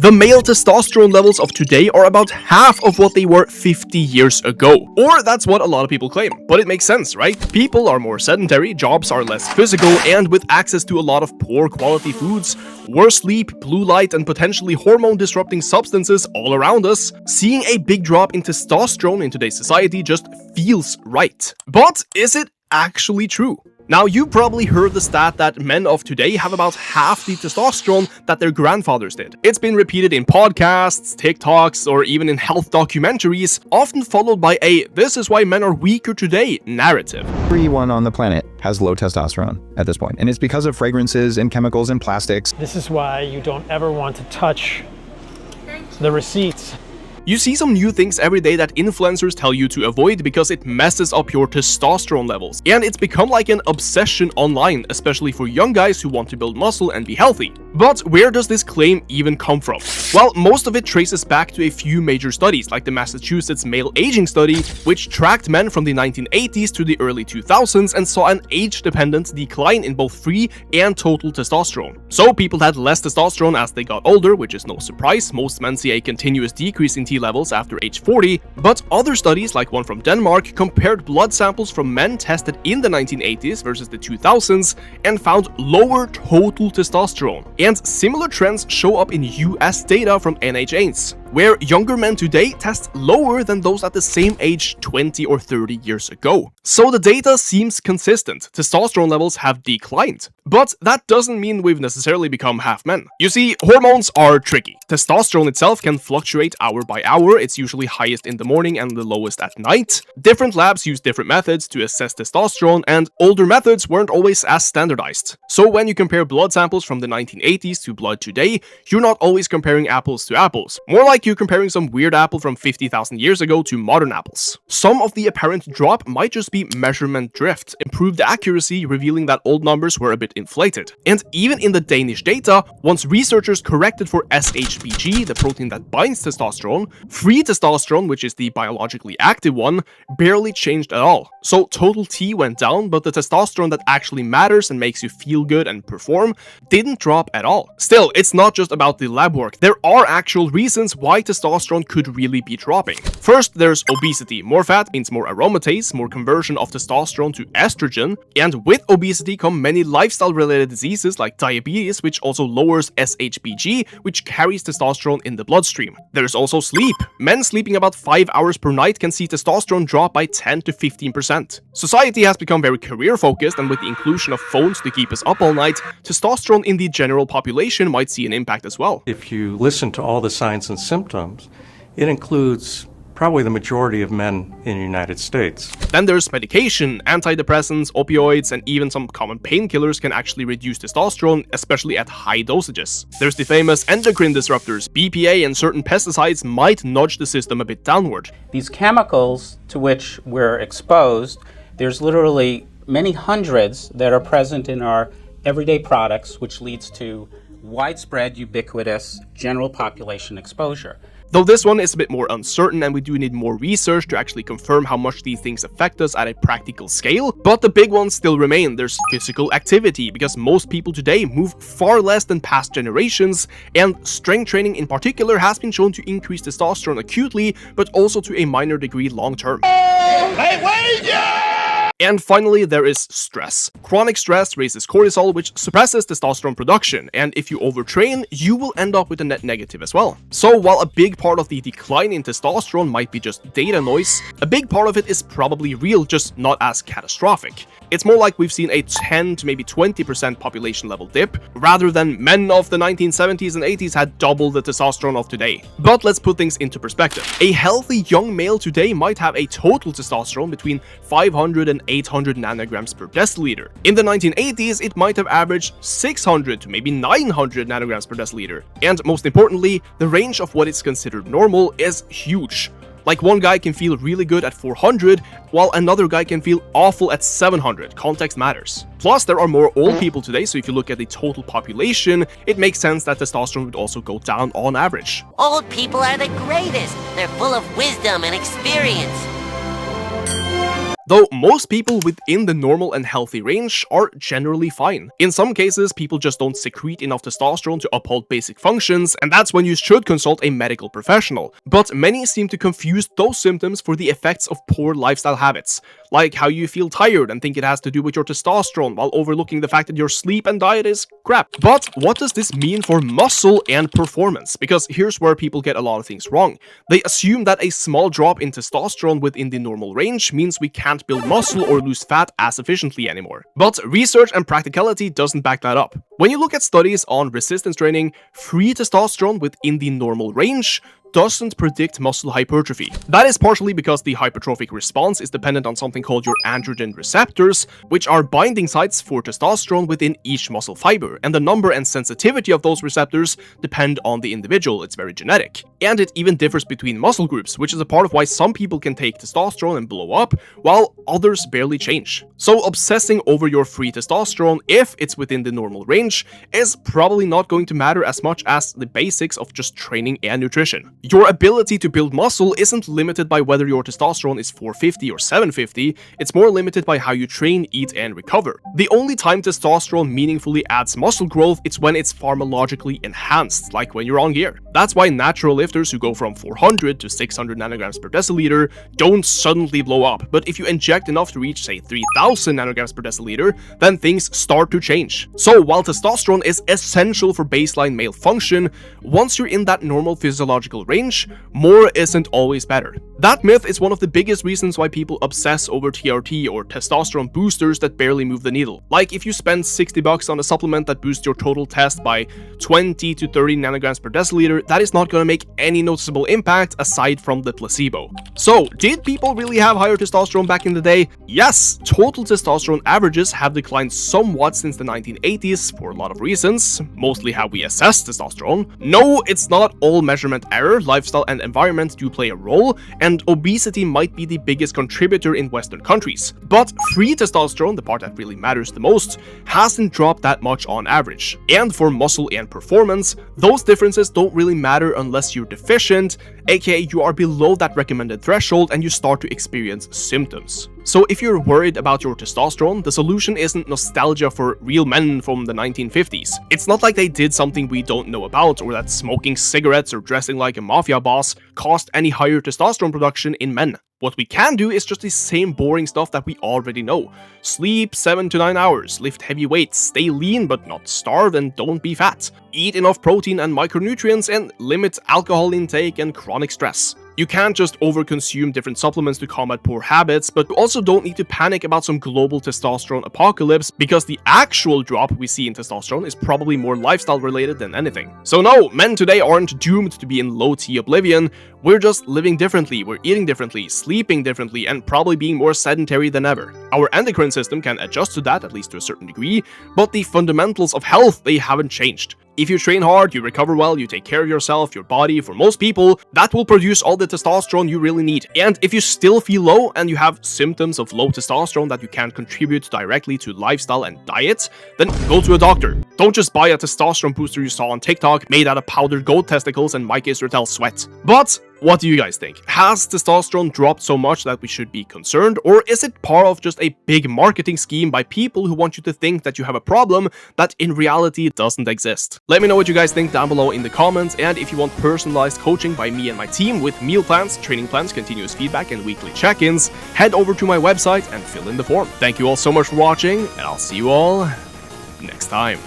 The male testosterone levels of today are about half of what they were 50 years ago. Or that's what a lot of people claim. But it makes sense, right? People are more sedentary, jobs are less physical, and with access to a lot of poor quality foods, worse sleep, blue light, and potentially hormone-disrupting substances all around us, seeing a big drop in testosterone in today's society just feels right. But is it actually true? Now, you probably heard the stat that men of today have about half the testosterone that their grandfathers did. It's been repeated in podcasts, TikToks, or even in health documentaries, often followed by a "this is why men are weaker today" narrative. Everyone on the planet has low testosterone at this point, and it's because of fragrances and chemicals and plastics. This is why you don't ever want to touch the receipts. You see some new things every day that influencers tell you to avoid because it messes up your testosterone levels. And it's become like an obsession online, especially for young guys who want to build muscle and be healthy. But where does this claim even come from? Well, most of it traces back to a few major studies, like the Massachusetts Male Aging Study, which tracked men from the 1980s to the early 2000s and saw an age-dependent decline in both free and total testosterone. So people had less testosterone as they got older, which is no surprise. Most men see a continuous decrease in T levels after age 40, but other studies, like one from Denmark, compared blood samples from men tested in the 1980s versus the 2000s and found lower total testosterone. And similar trends show up in US data from NHS, where younger men today test lower than those at the same age 20 or 30 years ago. So the data seems consistent. Testosterone levels have declined. But that doesn't mean we've necessarily become half men. You see, hormones are tricky. Testosterone itself can fluctuate hour by hour. It's usually highest in the morning and the lowest at night. Different labs use different methods to assess testosterone, and older methods weren't always as standardized. So when you compare blood samples from the 1980s to blood today, you're not always comparing apples to apples. More like you're comparing some weird apple from 50,000 years ago to modern apples. Some of the apparent drop might just be measurement drift, improved accuracy revealing that old numbers were a bit inflated. And even in the Danish data, once researchers corrected for SHBG, the protein that binds testosterone, free testosterone, which is the biologically active one, barely changed at all. So total T went down, but the testosterone that actually matters and makes you feel good and perform didn't drop at all. Still, it's not just about the lab work. There are actual reasons why testosterone could really be dropping. First, there's obesity. More fat means more aromatase, more conversion of testosterone to estrogen, and with obesity come many lifestyle-related diseases like diabetes, which also lowers SHBG, which carries testosterone in the bloodstream. There's also sleep. Men sleeping about 5 hours per night can see testosterone drop by 10 to 15%. Society has become very career-focused, and with the inclusion of phones to keep us up all night, testosterone in the general population might see an impact as well. If you listen to all the signs and symptoms, it includes probably the majority of men in the United States. Then there's medication. Antidepressants, opioids, and even some common painkillers can actually reduce testosterone, especially at high dosages. There's the famous endocrine disruptors. BPA and certain pesticides might nudge the system a bit downward. These chemicals to which we're exposed, there's literally many hundreds that are present in our everyday products, which leads to widespread, ubiquitous, general population exposure. Though this one is a bit more uncertain and we do need more research to actually confirm how much these things affect us at a practical scale, but the big ones still remain. There's physical activity, because most people today move far less than past generations, and strength training in particular has been shown to increase testosterone acutely, but also to a minor degree long term. And finally, there is stress. Chronic stress raises cortisol, which suppresses testosterone production, and if you overtrain, you will end up with a net negative as well. So while a big part of the decline in testosterone might be just data noise, a big part of it is probably real, just not as catastrophic. It's more like we've seen a 10 to maybe 20% population level dip, rather than men of the 1970s and 80s had double the testosterone of today. But let's put things into perspective. A healthy young male today might have a total testosterone between 500 and 800 nanograms per deciliter. In the 1980s, it might have averaged 600 to maybe 900 nanograms per deciliter. And most importantly, the range of what is considered normal is huge. Like, one guy can feel really good at 400, while another guy can feel awful at 700. Context matters. Plus, there are more old people today, so if you look at the total population, it makes sense that testosterone would also go down on average. Old people are the greatest. They're full of wisdom and experience. though most people within the normal and healthy range are generally fine. In some cases, people just don't secrete enough testosterone to uphold basic functions, and that's when you should consult a medical professional. But many seem to confuse those symptoms for the effects of poor lifestyle habits, like how you feel tired and think it has to do with your testosterone, while overlooking the fact that your sleep and diet is crap. But what does this mean for muscle and performance? Because here's where people get a lot of things wrong. They assume that a small drop in testosterone within the normal range means we can't build muscle or lose fat as efficiently anymore. But research and practicality doesn't back that up. When you look at studies on resistance training, free testosterone within the normal range doesn't predict muscle hypertrophy. That is partially because the hypertrophic response is dependent on something called your androgen receptors, which are binding sites for testosterone within each muscle fiber, and the number and sensitivity of those receptors depend on the individual. It's very genetic. And it even differs between muscle groups, which is a part of why some people can take testosterone and blow up, while others barely change. So obsessing over your free testosterone, if it's within the normal range, is probably not going to matter as much as the basics of just training and nutrition. Your ability to build muscle isn't limited by whether your testosterone is 450 or 750, it's more limited by how you train, eat, and recover. The only time testosterone meaningfully adds muscle growth is when it's pharmacologically enhanced, like when you're on gear. That's why natural lifters who go from 400 to 600 nanograms per deciliter don't suddenly blow up, but if you inject enough to reach, say, 3000 nanograms per deciliter, then things start to change. So while testosterone is essential for baseline male function, once you're in that normal physiological range, more isn't always better. That myth is one of the biggest reasons why people obsess over TRT or testosterone boosters that barely move the needle. Like if you spend $60 on a supplement that boosts your total test by 20 to 30 nanograms per deciliter, that is not going to make any noticeable impact aside from the placebo. So, did people really have higher testosterone back in the day? Yes, total testosterone averages have declined somewhat since the 1980s for a lot of reasons, mostly how we assess testosterone. No, it's not all measurement error. Lifestyle and environment do play a role, and obesity might be the biggest contributor in Western countries. But free testosterone, the part that really matters the most, hasn't dropped that much on average. And for muscle and performance, those differences don't really matter unless you're deficient, aka you are below that recommended threshold and you start to experience symptoms. So if you're worried about your testosterone, the solution isn't nostalgia for real men from the 1950s. It's not like they did something we don't know about, or that smoking cigarettes or dressing like a mafia boss caused any higher testosterone production in men. What we can do is just the same boring stuff that we already know. Sleep 7 to 9 hours, lift heavy weights, stay lean but not starve, and don't be fat. Eat enough protein and micronutrients, and limit alcohol intake and chronic stress. You can't just overconsume different supplements to combat poor habits, but you also don't need to panic about some global testosterone apocalypse, because the actual drop we see in testosterone is probably more lifestyle related than anything. So no, men today aren't doomed to be in low-T oblivion. We're just living differently, we're eating differently, sleeping differently, and probably being more sedentary than ever. Our endocrine system can adjust to that, at least to a certain degree, but the fundamentals of health, they haven't changed. If you train hard, you recover well, you take care of yourself, your body, for most people, that will produce all the testosterone you really need. And if you still feel low and you have symptoms of low testosterone that you can't contribute directly to lifestyle and diet, then go to a doctor. Don't just buy a testosterone booster you saw on TikTok made out of powdered goat testicles and Mike Israel sweat. But what do you guys think? Has testosterone dropped so much that we should be concerned, or is it part of just a big marketing scheme by people who want you to think that you have a problem that in reality doesn't exist? Let me know what you guys think down below in the comments, and if you want personalized coaching by me and my team with meal plans, training plans, continuous feedback, and weekly check-ins, head over to my website and fill in the form. Thank you all so much for watching, and I'll see you all next time.